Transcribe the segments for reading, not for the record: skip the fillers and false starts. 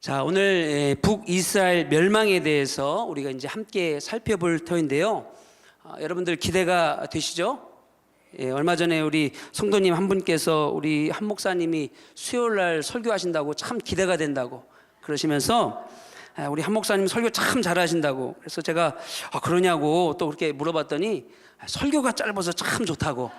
자, 오늘 북이스라엘 멸망에 대해서 우리가 이제 함께 살펴볼 터인데요. 여러분들 기대가 되시죠? 얼마 전에 우리 성도님 한 분께서 우리 한 목사님이 수요일 날 설교하신다고 참 기대가 된다고 그러시면서 우리 한 목사님 설교 참 잘하신다고, 그래서 제가 그러냐고 또 그렇게 물어봤더니 설교가 짧아서 참 좋다고.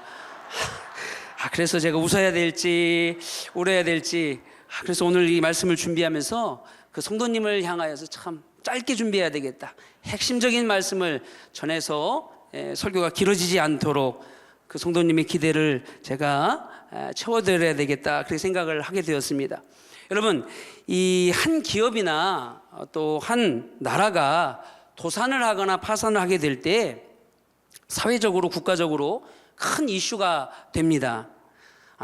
그래서 제가 웃어야 될지 울어야 될지, 그래서 오늘 이 말씀을 준비하면서 그 성도님을 향하여서 참 짧게 준비해야 되겠다, 핵심적인 말씀을 전해서 설교가 길어지지 않도록 그 성도님의 기대를 제가 채워드려야 되겠다, 그렇게 생각을 하게 되었습니다. 여러분, 이 한 기업이나 또 한 나라가 도산을 하거나 파산을 하게 될 때 사회적으로 국가적으로 큰 이슈가 됩니다.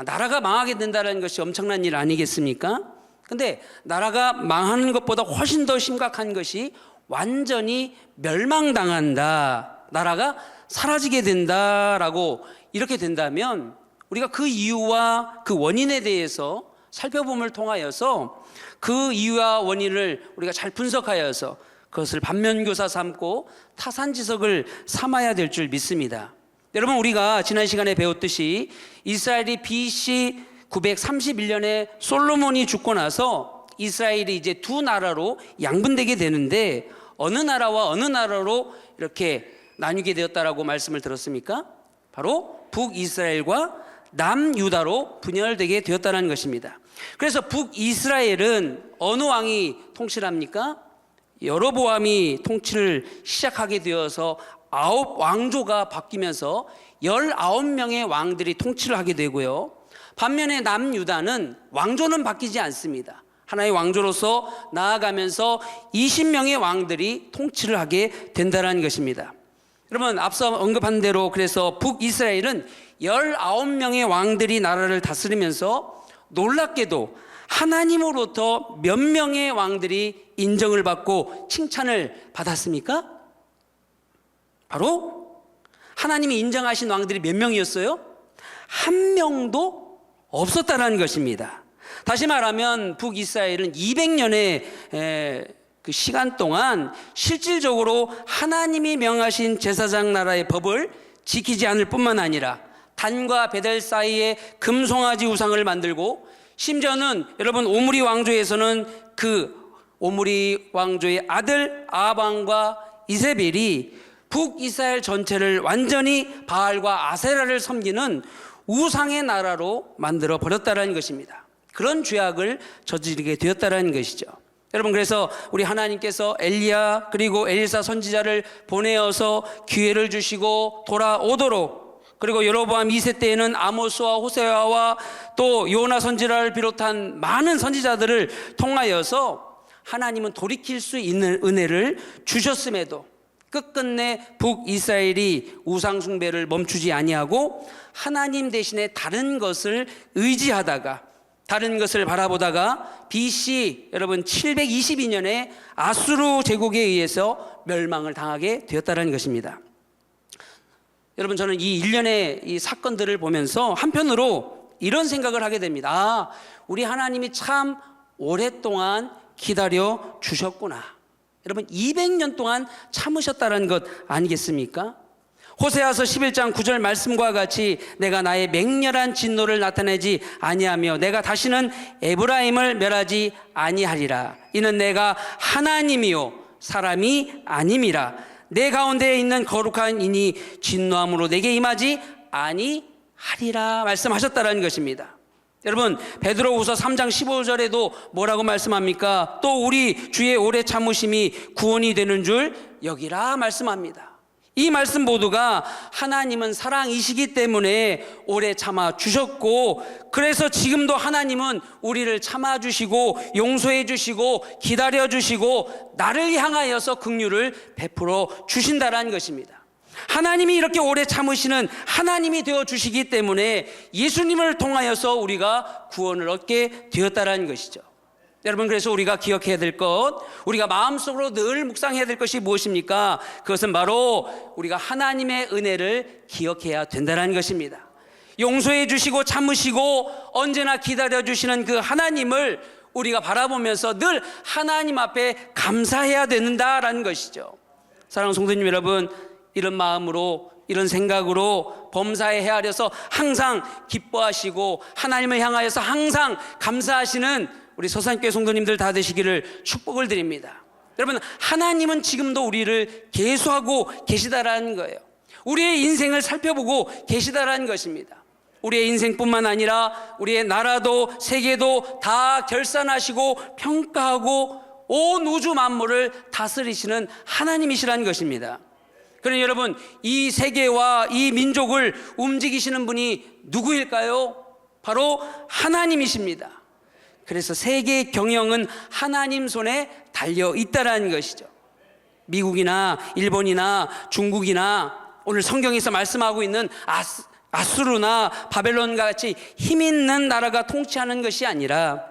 나라가 망하게 된다는 것이 엄청난 일 아니겠습니까? 근데 나라가 망하는 것보다 훨씬 더 심각한 것이 완전히 멸망당한다, 나라가 사라지게 된다라고 이렇게 된다면 우리가 그 이유와 그 원인에 대해서 살펴봄을 통하여서 그 이유와 원인을 우리가 잘 분석하여서 그것을 반면교사 삼고 타산지석을 삼아야 될 줄 믿습니다. 여러분, 우리가 지난 시간에 배웠듯이 이스라엘이 BC 931년에 솔로몬이 죽고 나서 이스라엘이 이제 두 나라로 양분되게 되는데 어느 나라와 어느 나라로 이렇게 나뉘게 되었다라고 말씀을 들었습니까? 바로 북이스라엘과 남유다로 분열되게 되었다는 것입니다. 그래서 북이스라엘은 어느 왕이 통치를 합니까? 여로보암이 통치를 시작하게 되어서 9 왕조가 바뀌면서 19명의 왕들이 통치를 하게 되고요. 반면에 남유다는 왕조는 바뀌지 않습니다. 하나의 왕조로서 나아가면서 20명의 왕들이 통치를 하게 된다는 것입니다. 여러분, 앞서 언급한 대로 그래서 북이스라엘은 19명의 왕들이 나라를 다스리면서 놀랍게도 하나님으로부터 몇 명의 왕들이 인정을 받고 칭찬을 받았습니까? 바로 하나님이 인정하신 왕들이 몇 명이었어요? 한 명도 없었다는 것입니다. 다시 말하면 북이스라엘은 200년의 그 시간 동안 실질적으로 하나님이 명하신 제사장 나라의 법을 지키지 않을 뿐만 아니라 단과 베델 사이에 금송아지 우상을 만들고, 심지어는 여러분 오므리 왕조에서는 그 오므리 왕조의 아들 아방과 이세벨이 북이스라엘 전체를 완전히 바알과 아세라를 섬기는 우상의 나라로 만들어 버렸다는 것입니다. 그런 죄악을 저지르게 되었다는 것이죠. 여러분, 그래서 우리 하나님께서 엘리야 그리고 엘리사 선지자를 보내어서 기회를 주시고 돌아오도록, 그리고 여로보암 2세 때에는 아모스와 호세아와 또 요나 선지자를 비롯한 많은 선지자들을 통하여서 하나님은 돌이킬 수 있는 은혜를 주셨음에도 끝끝내 북이스라엘이 우상숭배를 멈추지 아니하고 하나님 대신에 다른 것을 의지하다가, 다른 것을 바라보다가 BC 여러분 722년에 아수르 제국에 의해서 멸망을 당하게 되었다는 것입니다. 여러분, 저는 이 일련의 이 사건들을 보면서 한편으로 이런 생각을 하게 됩니다. 우리 하나님이 참 오랫동안 기다려 주셨구나. 여러분, 200년 동안 참으셨다는 것 아니겠습니까? 호세아서 11장 9절 말씀과 같이 내가 나의 맹렬한 진노를 나타내지 아니하며 내가 다시는 에브라임을 멸하지 아니하리라. 이는 내가 하나님이요 사람이 아님이라. 내 가운데에 있는 거룩한 이니 진노함으로 내게 임하지 아니하리라 말씀하셨다는 것입니다. 여러분, 베드로후서 3장 15절에도 뭐라고 말씀합니까? 또 우리 주의 오래 참으심이 구원이 되는 줄 여기라 말씀합니다. 이 말씀 모두가 하나님은 사랑이시기 때문에 오래 참아 주셨고, 그래서 지금도 하나님은 우리를 참아 주시고 용서해 주시고 기다려 주시고 나를 향하여서 긍휼을 베풀어 주신다라는 것입니다. 하나님이 이렇게 오래 참으시는 하나님이 되어 주시기 때문에 예수님을 통하여서 우리가 구원을 얻게 되었다라는 것이죠. 여러분, 그래서 우리가 기억해야 될 것, 우리가 마음속으로 늘 묵상해야 될 것이 무엇입니까? 그것은 바로 우리가 하나님의 은혜를 기억해야 된다는 것입니다. 용서해 주시고 참으시고 언제나 기다려 주시는 그 하나님을 우리가 바라보면서 늘 하나님 앞에 감사해야 된다라는 것이죠. 사랑하는 성도님 여러분, 이런 마음으로, 이런 생각으로 범사에 헤아려서 항상 기뻐하시고 하나님을 향하여서 항상 감사하시는 우리 서산교회 성도님들 다 되시기를 축복을 드립니다. 여러분, 하나님은 지금도 우리를 계수하고 계시다라는 거예요. 우리의 인생을 살펴보고 계시다라는 것입니다. 우리의 인생뿐만 아니라 우리의 나라도 세계도 다 결산하시고 평가하고 온 우주 만물을 다스리시는 하나님이시라는 것입니다. 그러니 여러분, 이 세계와 이 민족을 움직이시는 분이 누구일까요? 바로 하나님이십니다. 그래서 세계의 경영은 하나님 손에 달려 있다라는 것이죠. 미국이나 일본이나 중국이나 오늘 성경에서 말씀하고 있는 아수르나 바벨론과 같이 힘 있는 나라가 통치하는 것이 아니라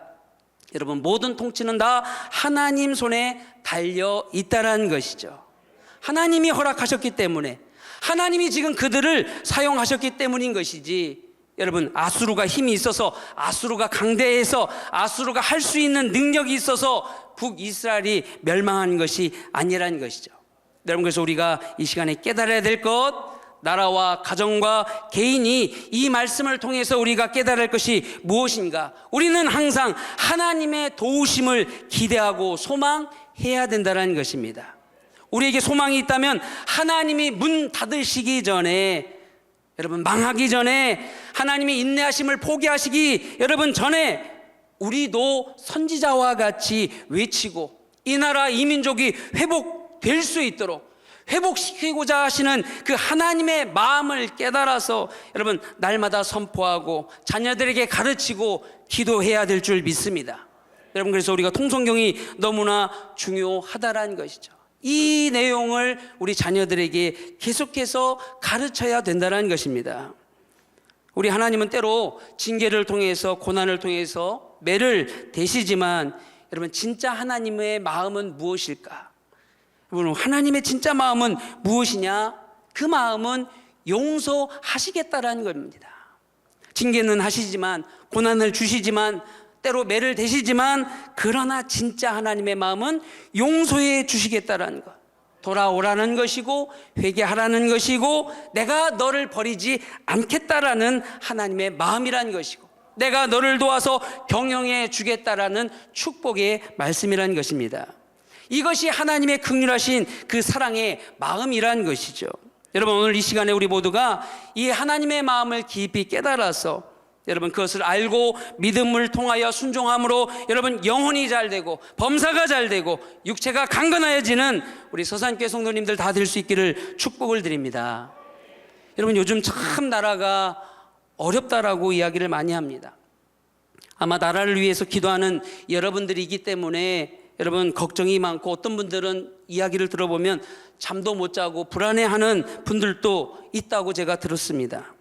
여러분, 모든 통치는 다 하나님 손에 달려 있다라는 것이죠. 하나님이 허락하셨기 때문에, 하나님이 지금 그들을 사용하셨기 때문인 것이지, 여러분, 아수르가 힘이 있어서, 아수르가 강대해서, 아수르가 할 수 있는 능력이 있어서 북이스라엘이 멸망한 것이 아니라는 것이죠. 여러분, 그래서 우리가 이 시간에 깨달아야 될 것, 나라와 가정과 개인이 이 말씀을 통해서 우리가 깨달을 것이 무엇인가? 우리는 항상 하나님의 도우심을 기대하고 소망해야 된다는 것입니다. 우리에게 소망이 있다면 하나님이 문 닫으시기 전에, 여러분, 망하기 전에, 하나님이 인내하심을 포기하시기 여러분 전에 우리도 선지자와 같이 외치고 이 나라 이 민족이 회복될 수 있도록 회복시키고자 하시는 그 하나님의 마음을 깨달아서 여러분 날마다 선포하고 자녀들에게 가르치고 기도해야 될 줄 믿습니다. 여러분, 그래서 우리가 통성경이 너무나 중요하다라는 것이죠. 이 내용을 우리 자녀들에게 계속해서 가르쳐야 된다는 것입니다. 우리 하나님은 때로 징계를 통해서, 고난을 통해서 매를 대시지만 여러분, 진짜 하나님의 마음은 무엇일까? 여러분, 하나님의 진짜 마음은 무엇이냐? 그 마음은 용서하시겠다라는 겁니다. 징계는 하시지만, 고난을 주시지만, 때로 매를 대시지만, 그러나 진짜 하나님의 마음은 용서해 주시겠다라는 것, 돌아오라는 것이고 회개하라는 것이고 내가 너를 버리지 않겠다라는 하나님의 마음이라는 것이고 내가 너를 도와서 경영해 주겠다라는 축복의 말씀이라는 것입니다. 이것이 하나님의 긍휼하신 그 사랑의 마음이라는 것이죠. 여러분, 오늘 이 시간에 우리 모두가 이 하나님의 마음을 깊이 깨달아서 여러분 그것을 알고 믿음을 통하여 순종함으로 여러분 영혼이 잘되고 범사가 잘되고 육체가 강건하여지는 우리 서산교회 성도님들 다 될 수 있기를 축복을 드립니다. 여러분, 요즘 참 나라가 어렵다라고 이야기를 많이 합니다. 아마 나라를 위해서 기도하는 여러분들이기 때문에 여러분 걱정이 많고 어떤 분들은 이야기를 들어보면 잠도 못 자고 불안해하는 분들도 있다고 제가 들었습니다.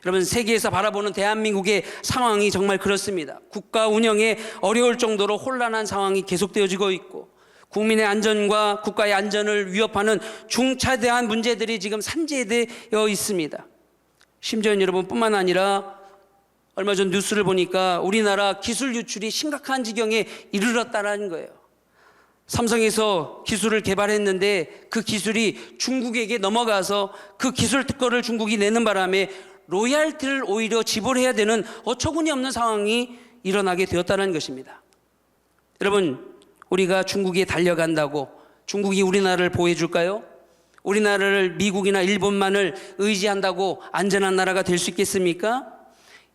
여러분, 세계에서 바라보는 대한민국의 상황이 정말 그렇습니다. 국가 운영에 어려울 정도로 혼란한 상황이 계속되어지고 있고 국민의 안전과 국가의 안전을 위협하는 중차대한 문제들이 지금 산재되어 있습니다. 심지어 여러분뿐만 아니라 얼마 전 뉴스를 보니까 우리나라 기술 유출이 심각한 지경에 이르렀다는 거예요. 삼성에서 기술을 개발했는데 그 기술이 중국에게 넘어가서 그 기술 특허를 중국이 내는 바람에 로얄티를 오히려 지불해야 되는 어처구니 없는 상황이 일어나게 되었다는 것입니다. 여러분, 우리가 중국에 달려간다고 중국이 우리나라를 보호해 줄까요? 우리나라를 미국이나 일본만을 의지한다고 안전한 나라가 될 수 있겠습니까?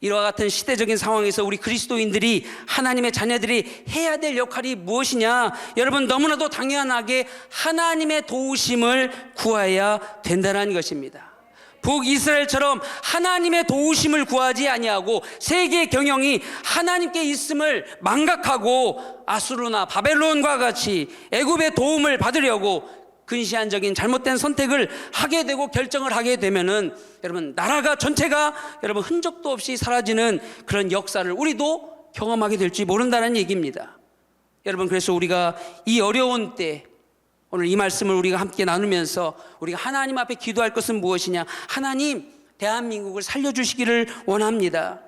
이와 같은 시대적인 상황에서 우리 그리스도인들이, 하나님의 자녀들이 해야 될 역할이 무엇이냐? 여러분, 너무나도 당연하게 하나님의 도우심을 구해야 된다는 것입니다. 북이스라엘처럼 하나님의 도우심을 구하지 아니하고 세계 경영이 하나님께 있음을 망각하고 아수르나 바벨론과 같이 애굽의 도움을 받으려고 근시안적인 잘못된 선택을 하게 되고 결정을 하게 되면은 여러분 나라가 전체가 여러분 흔적도 없이 사라지는 그런 역사를 우리도 경험하게 될지 모른다는 얘기입니다. 여러분, 그래서 우리가 이 어려운 때 오늘 이 말씀을 우리가 함께 나누면서 우리가 하나님 앞에 기도할 것은 무엇이냐? 하나님, 대한민국을 살려주시기를 원합니다.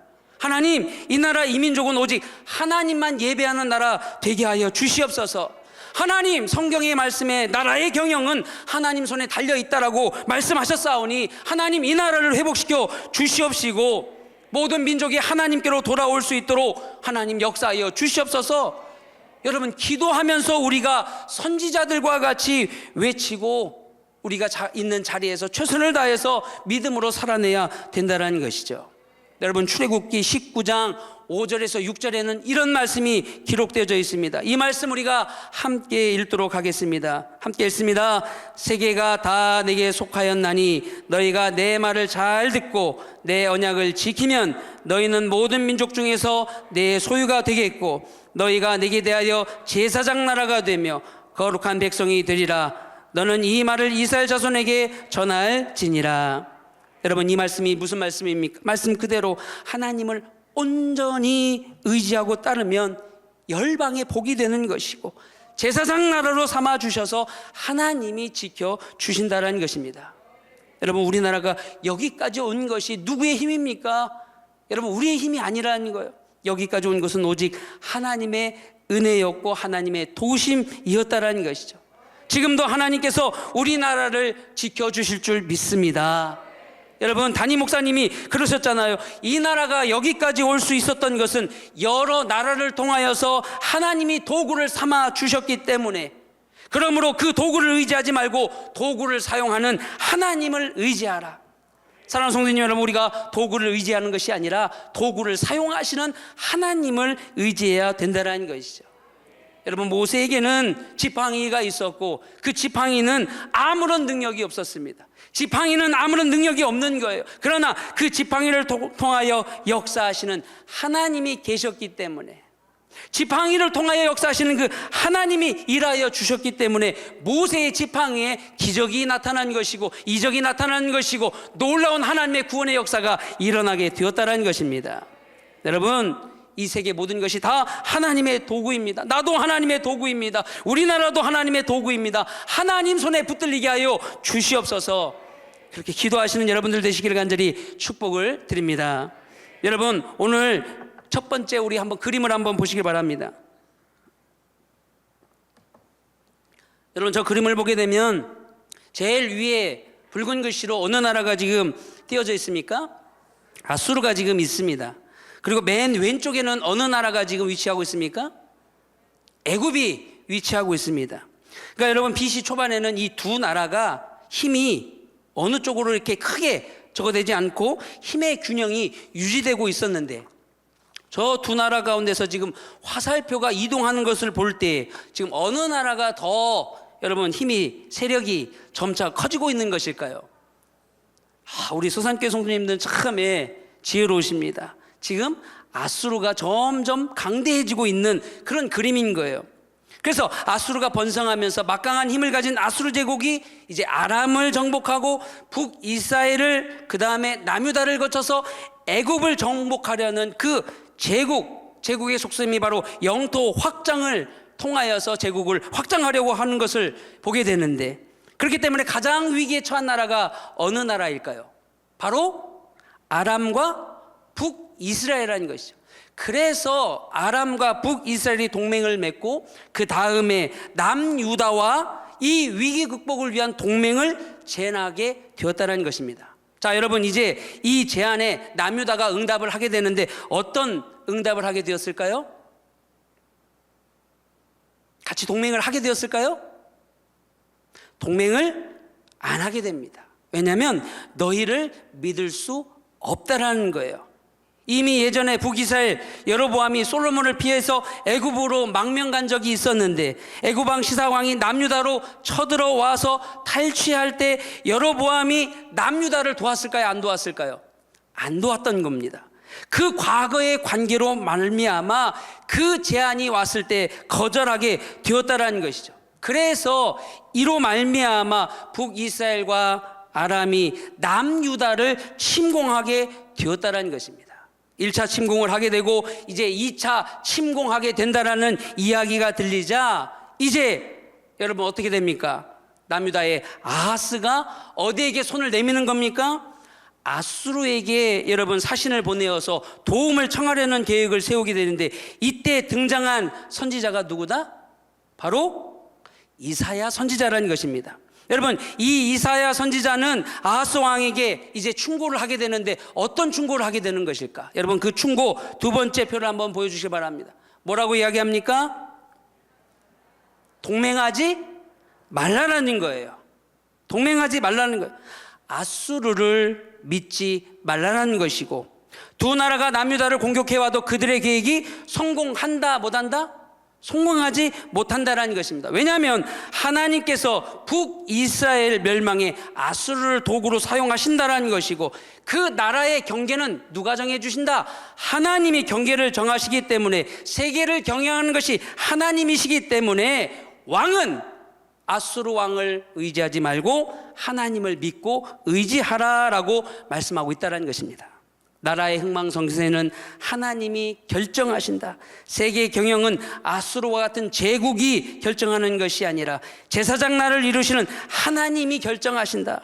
하나님, 이 나라 이 민족은 오직 하나님만 예배하는 나라 되게 하여 주시옵소서. 하나님, 성경의 말씀에 나라의 경영은 하나님 손에 달려있다라고 말씀하셨사오니 하나님, 이 나라를 회복시켜 주시옵시고 모든 민족이 하나님께로 돌아올 수 있도록 하나님 역사하여 주시옵소서. 여러분, 기도하면서 우리가 선지자들과 같이 외치고 우리가 있는 자리에서 최선을 다해서 믿음으로 살아내야 된다는 것이죠. 여러분, 출애굽기 19장 5절에서 6절에는 이런 말씀이 기록되어져 있습니다. 이 말씀 우리가 함께 읽도록 하겠습니다. 함께 읽습니다. 세계가 다 내게 속하였나니 너희가 내 말을 잘 듣고 내 언약을 지키면 너희는 모든 민족 중에서 내 소유가 되겠고 너희가 내게 대하여 제사장 나라가 되며 거룩한 백성이 되리라. 너는 이 말을 이스라엘 자손에게 전할지니라. 여러분, 이 말씀이 무슨 말씀입니까? 말씀 그대로 하나님을 온전히 의지하고 따르면 열방의 복이 되는 것이고 제사장 나라로 삼아 주셔서 하나님이 지켜 주신다는 것입니다. 여러분, 우리나라가 여기까지 온 것이 누구의 힘입니까? 여러분, 우리의 힘이 아니라는 거예요. 여기까지 온 것은 오직 하나님의 은혜였고 하나님의 도우심이었다라는 것이죠. 지금도 하나님께서 우리나라를 지켜주실 줄 믿습니다. 여러분, 담임 목사님이 그러셨잖아요. 이 나라가 여기까지 올 수 있었던 것은 여러 나라를 통하여서 하나님이 도구를 삼아 주셨기 때문에, 그러므로 그 도구를 의지하지 말고 도구를 사용하는 하나님을 의지하라. 사랑하는 성도님 여러분, 우리가 도구를 의지하는 것이 아니라 도구를 사용하시는 하나님을 의지해야 된다는 것이죠. 여러분, 모세에게는 지팡이가 있었고 그 지팡이는 아무런 능력이 없었습니다. 지팡이는 아무런 능력이 없는 거예요. 그러나 그 지팡이를 통하여 역사하시는 하나님이 계셨기 때문에, 지팡이를 통하여 역사하시는 그 하나님이 일하여 주셨기 때문에 모세의 지팡이에 기적이 나타난 것이고 이적이 나타난 것이고 놀라운 하나님의 구원의 역사가 일어나게 되었다는 것입니다. 여러분, 이 세계 모든 것이 다 하나님의 도구입니다. 나도 하나님의 도구입니다. 우리나라도 하나님의 도구입니다. 하나님 손에 붙들리게 하여 주시옵소서. 그렇게 기도하시는 여러분들 되시기를 간절히 축복을 드립니다. 여러분, 오늘 첫 번째 우리 한번 그림을 한번 보시기 바랍니다. 여러분, 저 그림을 보게 되면 제일 위에 붉은 글씨로 어느 나라가 지금 띄어져 있습니까? 아수르가 지금 있습니다. 그리고 맨 왼쪽에는 어느 나라가 지금 위치하고 있습니까? 애굽이 위치하고 있습니다. 그러니까 여러분, BC 초반에는 이 두 나라가 힘이 어느 쪽으로 이렇게 크게 적어되지 않고 힘의 균형이 유지되고 있었는데, 저 두 나라 가운데서 지금 화살표가 이동하는 것을 볼 때 지금 어느 나라가 더 여러분 힘이, 세력이 점차 커지고 있는 것일까요? 우리 소산교회 성도님들은 참 지혜로우십니다. 지금 아수르가 점점 강대해지고 있는 그런 그림인 거예요. 그래서 아수르가 번성하면서 막강한 힘을 가진 아수르 제국이 이제 아람을 정복하고 북이스라엘을, 그 다음에 남유다를 거쳐서 애굽을 정복하려는 그 제국의 속셈이 바로 영토 확장을 통하여서 제국을 확장하려고 하는 것을 보게 되는데, 그렇기 때문에 가장 위기에 처한 나라가 어느 나라일까요? 바로 아람과 북이스라엘이라는 것이죠. 그래서 아람과 북이스라엘이 동맹을 맺고 그 다음에 남유다와 이 위기 극복을 위한 동맹을 제안하게 되었다는 것입니다. 자, 여러분, 이제 이 제안에 남유다가 응답을 하게 되는데 어떤 응답을 하게 되었을까요? 같이 동맹을 하게 되었을까요? 동맹을 안 하게 됩니다. 왜냐하면 너희를 믿을 수 없다라는 거예요. 이미 예전에 북이스라엘 여로보암이 솔로몬을 피해서 애굽으로 망명 간 적이 있었는데, 애굽 왕 시사왕이 남유다로 쳐들어와서 탈취할 때 여로보암이 남유다를 도왔을까요? 안 도왔을까요? 안 도왔던 겁니다. 그 과거의 관계로 말미암아 그 제안이 왔을 때 거절하게 되었다라는 것이죠. 그래서 이로 말미암아 북이스라엘과 아람이 남유다를 침공하게 되었다라는 것입니다. 1차 침공을 하게 되고 이제 2차 침공하게 된다라는 이야기가 들리자 이제 여러분 어떻게 됩니까? 남유다의 아하스가 어디에게 손을 내미는 겁니까? 아수르에게 여러분 사신을 보내어서 도움을 청하려는 계획을 세우게 되는데, 이때 등장한 선지자가 누구다? 바로 이사야 선지자라는 것입니다. 여러분, 이 이사야 선지자는 아하스 왕에게 이제 충고를 하게 되는데, 어떤 충고를 하게 되는 것일까? 여러분, 그 충고 두 번째 표를 한번 보여주시기 바랍니다. 뭐라고 이야기합니까? 동맹하지 말라는 거예요. 동맹하지 말라는 거예요. 아수르를 믿지 말라는 것이고, 두 나라가 남유다를 공격해와도 그들의 계획이 성공한다 못한다? 성공하지 못한다라는 것입니다. 왜냐하면 하나님께서 북이스라엘 멸망에 아수르를 도구로 사용하신다라는 것이고, 그 나라의 경계는 누가 정해주신다? 하나님이 경계를 정하시기 때문에, 세계를 경영하는 것이 하나님이시기 때문에 왕은 아수르 왕을 의지하지 말고 하나님을 믿고 의지하라라고 말씀하고 있다는 것입니다. 나라의 흥망성쇠는 하나님이 결정하신다. 세계 경영은 아수르와 같은 제국이 결정하는 것이 아니라 제사장 나라를 이루시는 하나님이 결정하신다.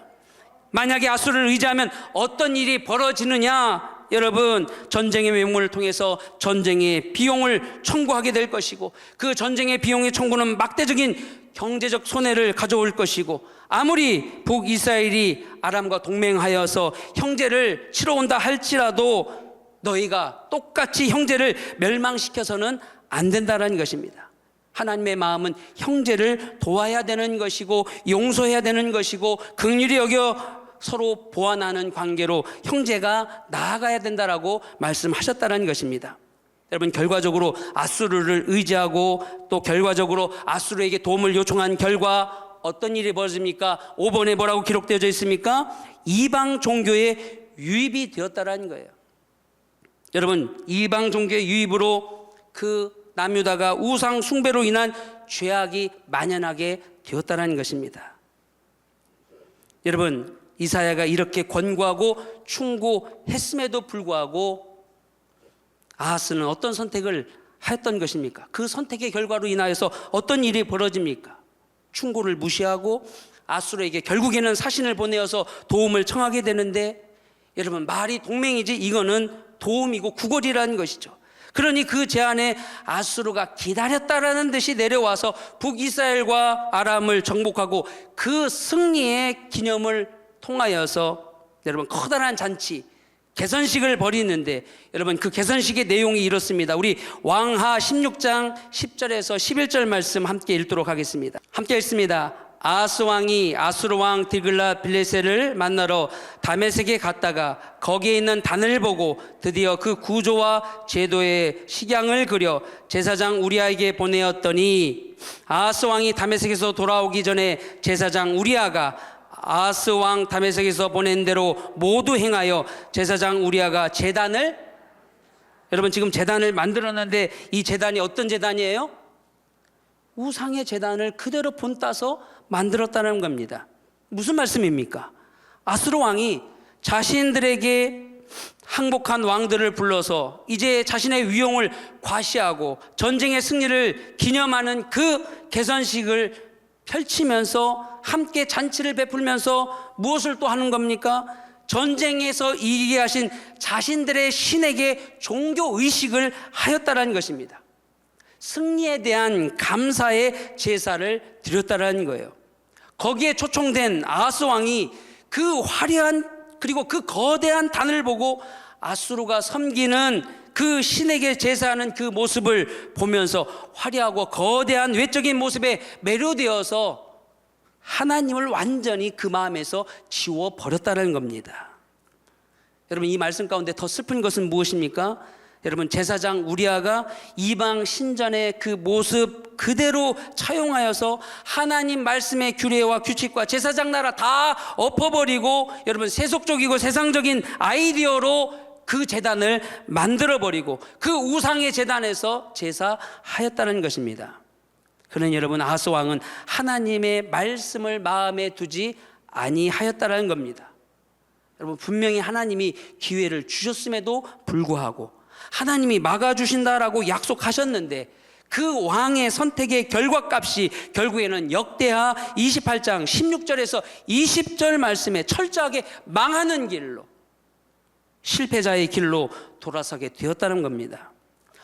만약에 아수르를 의지하면 어떤 일이 벌어지느냐? 여러분, 전쟁의 명목을 통해서 전쟁의 비용을 청구하게 될 것이고, 그 전쟁의 비용의 청구는 막대적인 경제적 손해를 가져올 것이고, 아무리 북이스라엘이 아람과 동맹하여서 형제를 치러 온다 할지라도 너희가 똑같이 형제를 멸망시켜서는 안 된다는 것입니다. 하나님의 마음은 형제를 도와야 되는 것이고, 용서해야 되는 것이고, 긍휼히 여겨 서로 보완하는 관계로 형제가 나아가야 된다라고 말씀하셨다는 것입니다. 여러분, 결과적으로 아수르를 의지하고 또 결과적으로 아수르에게 도움을 요청한 결과 어떤 일이 벌어집니까? 5번에 뭐라고 기록되어 있습니까? 이방 종교의 유입이 되었다라는 거예요. 여러분, 이방 종교의 유입으로 그 남유다가 우상 숭배로 인한 죄악이 만연하게 되었다는 것입니다. 여러분, 이사야가 이렇게 권고하고 충고했음에도 불구하고 아하스는 어떤 선택을 했던 것입니까? 그 선택의 결과로 인하여서 어떤 일이 벌어집니까? 충고를 무시하고 아수르에게 결국에는 사신을 보내어서 도움을 청하게 되는데, 여러분, 말이 동맹이지 이거는 도움이고 구걸이라는 것이죠. 그러니 그 제안에 아수르가 기다렸다라는 듯이 내려와서 북이스라엘과 아람을 정복하고 그 승리의 기념을 통하여서 여러분 커다란 잔치, 개선식을 벌이는데, 여러분 그 개선식의 내용이 이렇습니다. 우리 왕하 16장 10절에서 11절 말씀 함께 읽도록 하겠습니다. 함께 읽습니다. 아하스 왕이 아수르 왕 디글랏 빌레셀을 만나러 다메섹에 갔다가 거기에 있는 단을 보고 드디어 그 구조와 제도의 식양을 그려 제사장 우리아에게 보내었더니, 아하스 왕이 다메섹에서 돌아오기 전에 제사장 우리아가 아하스 왕 다메섹에서 보낸 대로 모두 행하여 제사장 우리아가 제단을, 여러분 지금 제단을 만들었는데 이 제단이 어떤 제단이에요? 우상의 제단을 그대로 본따서 만들었다는 겁니다. 무슨 말씀입니까? 아수르 왕이 자신들에게 항복한 왕들을 불러서 이제 자신의 위용을 과시하고 전쟁의 승리를 기념하는 그 개선식을 펼치면서 함께 잔치를 베풀면서 무엇을 또 하는 겁니까? 전쟁에서 이기게 하신 자신들의 신에게 종교의식을 하였다라는 것입니다. 승리에 대한 감사의 제사를 드렸다라는 거예요. 거기에 초청된 아하스 왕이 그 화려한 그리고 그 거대한 단을 보고 아수르가 섬기는 그 신에게 제사하는 그 모습을 보면서 화려하고 거대한 외적인 모습에 매료되어서 하나님을 완전히 그 마음에서 지워버렸다는 겁니다. 여러분, 이 말씀 가운데 더 슬픈 것은 무엇입니까? 여러분, 제사장 우리아가 이방 신전의 그 모습 그대로 차용하여서 하나님 말씀의 규례와 규칙과 제사장 나라 다 엎어버리고, 여러분 세속적이고 세상적인 아이디어로 그 제단을 만들어버리고 그 우상의 제단에서 제사하였다는 것입니다. 그러니 여러분, 아하스 왕은 하나님의 말씀을 마음에 두지 아니하였다는 겁니다. 여러분, 분명히 하나님이 기회를 주셨음에도 불구하고 하나님이 막아주신다라고 약속하셨는데 그 왕의 선택의 결과값이 결국에는 역대하 28장 16절에서 20절 말씀에 철저하게 망하는 길로, 실패자의 길로 돌아서게 되었다는 겁니다.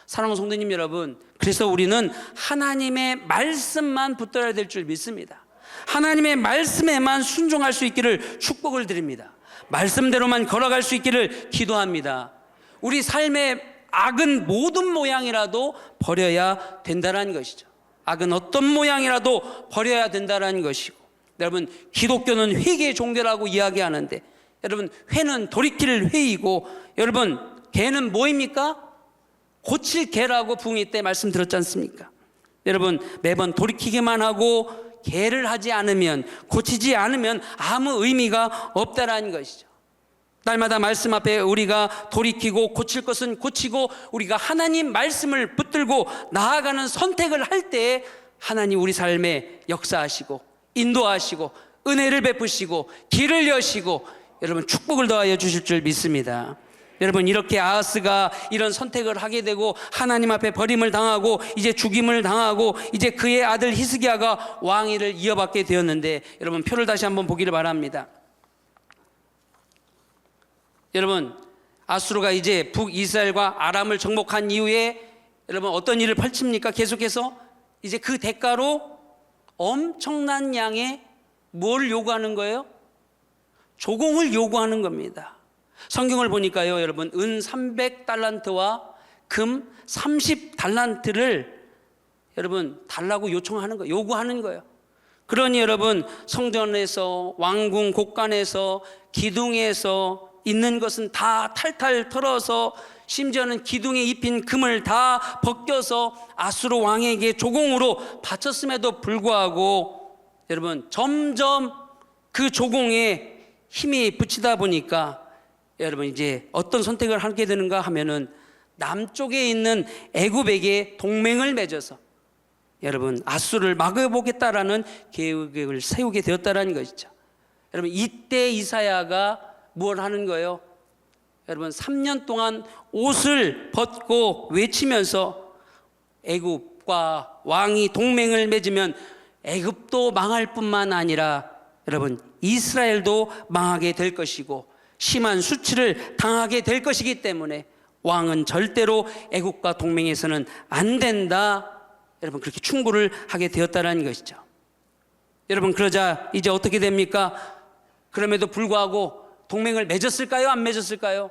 사랑하는 성도님 여러분, 그래서 우리는 하나님의 말씀만 붙들어야 될 줄 믿습니다. 하나님의 말씀에만 순종할 수 있기를 축복을 드립니다. 말씀대로만 걸어갈 수 있기를 기도합니다. 우리 삶의 악은 모든 모양이라도 버려야 된다는 것이죠. 악은 어떤 모양이라도 버려야 된다는 것이고, 여러분, 기독교는 회개의 종교라고 이야기하는데, 여러분, 회는 돌이킬 회이고, 여러분, 개는 뭐입니까? 고칠 개라고 부흥회 때 말씀 들었지 않습니까? 여러분, 매번 돌이키기만 하고 개를 하지 않으면, 고치지 않으면 아무 의미가 없다라는 것이죠. 날마다 말씀 앞에 우리가 돌이키고 고칠 것은 고치고, 우리가 하나님 말씀을 붙들고 나아가는 선택을 할 때 하나님 우리 삶에 역사하시고 인도하시고 은혜를 베푸시고 길을 여시고 여러분 축복을 더하여 주실 줄 믿습니다. 여러분, 이렇게 아하스가 이런 선택을 하게 되고 하나님 앞에 버림을 당하고 이제 죽임을 당하고 이제 그의 아들 히스기야가 왕위를 이어받게 되었는데, 여러분 표를 다시 한번 보기를 바랍니다. 여러분, 아수르가 이제 북이스라엘과 아람을 정복한 이후에 여러분 어떤 일을 펼칩니까? 계속해서 이제 그 대가로 엄청난 양의 뭘 요구하는 거예요? 조공을 요구하는 겁니다. 성경을 보니까요, 여러분, 은 300달란트와 금 30달란트를 여러분 달라고 요청하는 거예요. 요구하는 거예요. 그러니 여러분, 성전에서, 왕궁 곳간에서, 기둥에서 있는 것은 다 탈탈 털어서, 심지어는 기둥에 입힌 금을 다 벗겨서 아수르 왕에게 조공으로 바쳤음에도 불구하고 여러분, 점점 그 조공에 힘이 붙이다 보니까 여러분 이제 어떤 선택을 하게 되는가 하면은 남쪽에 있는 애굽에게 동맹을 맺어서 여러분 아수르를 막아보겠다라는 계획을 세우게 되었다라는 것이죠. 여러분, 이때 이사야가 뭘 하는 거예요? 여러분, 3년 동안 옷을 벗고 외치면서 애굽과 왕이 동맹을 맺으면 애굽도 망할 뿐만 아니라 여러분 이스라엘도 망하게 될 것이고 심한 수치를 당하게 될 것이기 때문에 왕은 절대로 애국과 동맹에서는 안 된다. 여러분, 그렇게 충고를 하게 되었다는 것이죠. 여러분, 그러자 이제 어떻게 됩니까? 그럼에도 불구하고 동맹을 맺었을까요? 안 맺었을까요?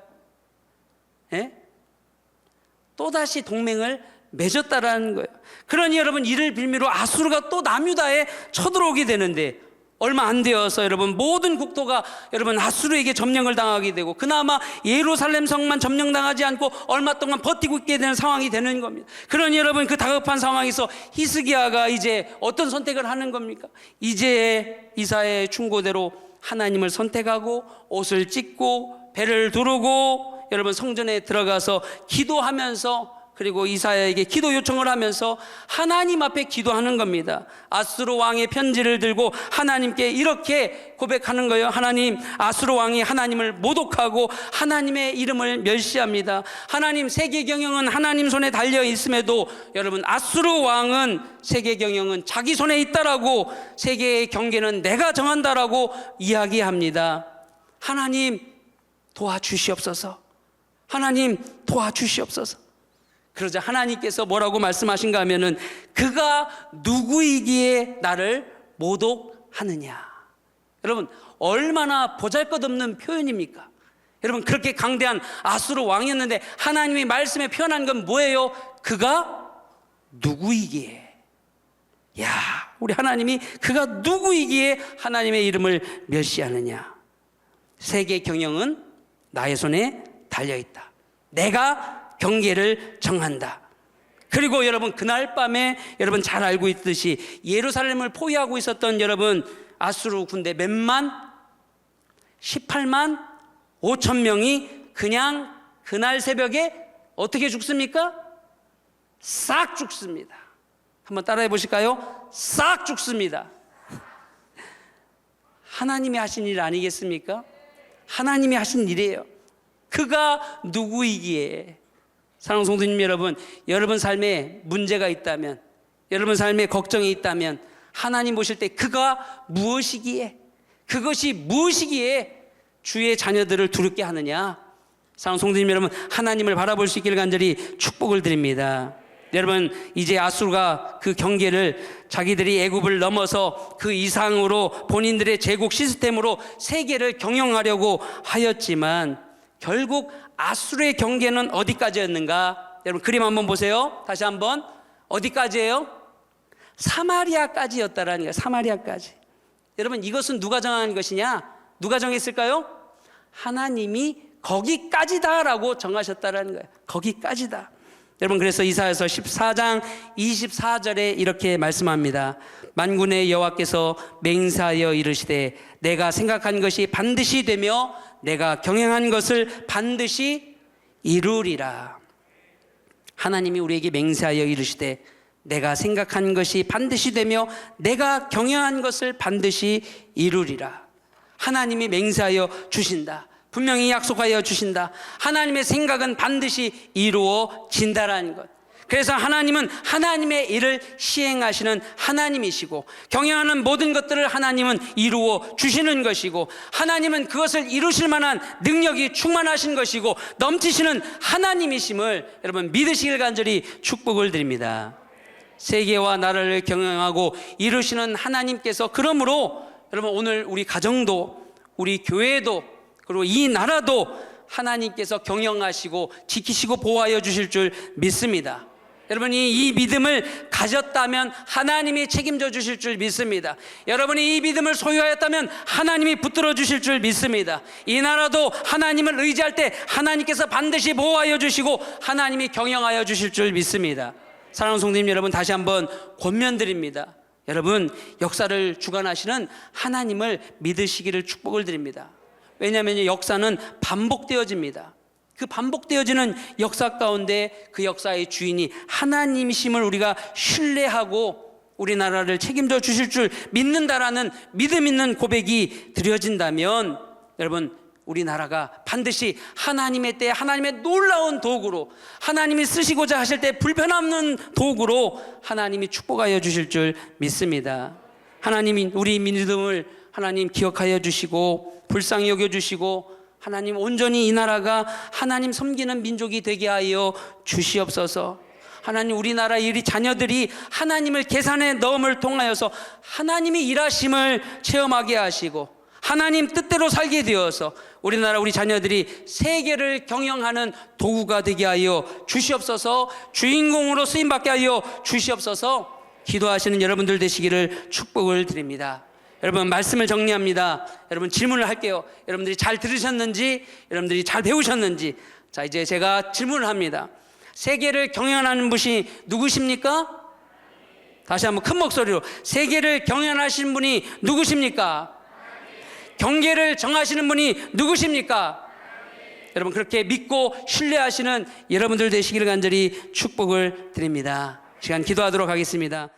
예? 또다시 동맹을 맺었다라는 거예요. 그러니 여러분, 이를 빌미로 아수르가 또 남유다에 쳐들어오게 되는데 얼마 안 되어서 여러분 모든 국토가 여러분 아수르에게 점령을 당하게 되고, 그나마 예루살렘 성만 점령당하지 않고 얼마 동안 버티고 있게 되는 상황이 되는 겁니다. 그러니 여러분, 그 다급한 상황에서 히스기야가 이제 어떤 선택을 하는 겁니까? 이제 이사야의 충고대로 하나님을 선택하고 옷을 찢고 배를 두르고 여러분 성전에 들어가서 기도하면서, 그리고 이사야에게 기도 요청을 하면서 하나님 앞에 기도하는 겁니다. 아수르 왕의 편지를 들고 하나님께 이렇게 고백하는 거예요. 하나님, 아수르 왕이 하나님을 모독하고 하나님의 이름을 멸시합니다. 하나님, 세계 경영은 하나님 손에 달려 있음에도 여러분 아수르 왕은 세계 경영은 자기 손에 있다라고, 세계의 경계는 내가 정한다라고 이야기합니다. 하나님 도와주시옵소서. 하나님 도와주시옵소서. 그러자 하나님께서 뭐라고 말씀하신가 하면은 그가 누구이기에 나를 모독하느냐. 여러분, 얼마나 보잘것없는 표현입니까? 여러분, 그렇게 강대한 아수르 왕이었는데 하나님이 말씀에 표현한 건 뭐예요? 그가 누구이기에. 야, 우리 하나님이 그가 누구이기에 하나님의 이름을 멸시하느냐. 세계 경영은 나의 손에 달려있다. 내가 경계를 정한다. 그리고 여러분, 그날 밤에 여러분 잘 알고 있듯이 예루살렘을 포위하고 있었던 여러분 아수르 군대 몇만? 18만 5천 명이 그냥 그날 새벽에 어떻게 죽습니까? 싹 죽습니다. 한번 따라해 보실까요? 싹 죽습니다. 하나님이 하신 일 아니겠습니까? 하나님이 하신 일이에요. 그가 누구이기에. 사랑하는 성도님 여러분, 여러분 삶에 문제가 있다면, 여러분 삶에 걱정이 있다면 하나님 보실 때 그가 무엇이기에, 그것이 무엇이기에 주의 자녀들을 두렵게 하느냐? 사랑하는 성도님 여러분, 하나님을 바라볼 수 있기를 간절히 축복을 드립니다. 여러분, 이제 아수르가 그 경계를 자기들이 애굽을 넘어서 그 이상으로 본인들의 제국 시스템으로 세계를 경영하려고 하였지만 결국 아수르의 경계는 어디까지였는가? 여러분 그림 한번 보세요. 다시 한번. 어디까지예요? 사마리아까지였다라는 거예요. 사마리아까지. 여러분 이것은 누가 정한 것이냐? 누가 정했을까요? 하나님이 거기까지다라고 정하셨다라는 거예요. 거기까지다. 여러분 그래서 이사야서 14장 24절에 이렇게 말씀합니다. 만군의 여호와께서 맹세하여 이르시되 내가 생각한 것이 반드시 되며 내가 경영한 것을 반드시 이루리라. 하나님이 우리에게 맹세하여 이르시되 내가 생각한 것이 반드시 되며 내가 경영한 것을 반드시 이루리라. 하나님이 맹세하여 주신다. 분명히 약속하여 주신다. 하나님의 생각은 반드시 이루어진다라는 것. 그래서 하나님은 하나님의 일을 시행하시는 하나님이시고 경영하는 모든 것들을 하나님은 이루어 주시는 것이고 하나님은 그것을 이루실 만한 능력이 충만하신 것이고 넘치시는 하나님이심을 여러분 믿으시길 간절히 축복을 드립니다. 세계와 나라를 경영하고 이루시는 하나님께서 그러므로 여러분 오늘 우리 가정도 우리 교회도 그리고 이 나라도 하나님께서 경영하시고 지키시고 보호하여 주실 줄 믿습니다. 여러분이 이 믿음을 가졌다면 하나님이 책임져 주실 줄 믿습니다. 여러분이 이 믿음을 소유하였다면 하나님이 붙들어 주실 줄 믿습니다. 이 나라도 하나님을 의지할 때 하나님께서 반드시 보호하여 주시고 하나님이 경영하여 주실 줄 믿습니다. 사랑하는 성도님 여러분, 다시 한번 권면드립니다. 여러분 역사를 주관하시는 하나님을 믿으시기를 축복을 드립니다. 왜냐하면 역사는 반복되어집니다. 그 반복되어지는 역사 가운데 그 역사의 주인이 하나님이심을 우리가 신뢰하고 우리나라를 책임져 주실 줄 믿는다라는 믿음 있는 고백이 드려진다면 여러분 우리나라가 반드시 하나님의 때 하나님의 놀라운 도구로 하나님이 쓰시고자 하실 때 불편없는 도구로 하나님이 축복하여 주실 줄 믿습니다. 하나님이 우리 믿음을 하나님 기억하여 주시고 불쌍히 여겨주시고 하나님 온전히 이 나라가 하나님 섬기는 민족이 되게 하여 주시옵소서. 하나님 우리나라 우리 자녀들이 하나님을 계산에 넣음을 통하여서 하나님이 일하심을 체험하게 하시고 하나님 뜻대로 살게 되어서 우리나라 우리 자녀들이 세계를 경영하는 도구가 되게 하여 주시옵소서. 주인공으로 쓰임받게 하여 주시옵소서. 기도하시는 여러분들 되시기를 축복을 드립니다. 여러분 말씀을 정리합니다. 여러분 질문을 할게요. 여러분들이 잘 들으셨는지 여러분들이 잘 배우셨는지. 자 이제 제가 질문을 합니다. 세계를 경영하는 분이 누구십니까? 다시 한번 큰 목소리로 세계를 경영하시는 분이 누구십니까? 경계를 정하시는 분이 누구십니까? 여러분 그렇게 믿고 신뢰하시는 여러분들 되시기를 간절히 축복을 드립니다. 시간 기도하도록 하겠습니다.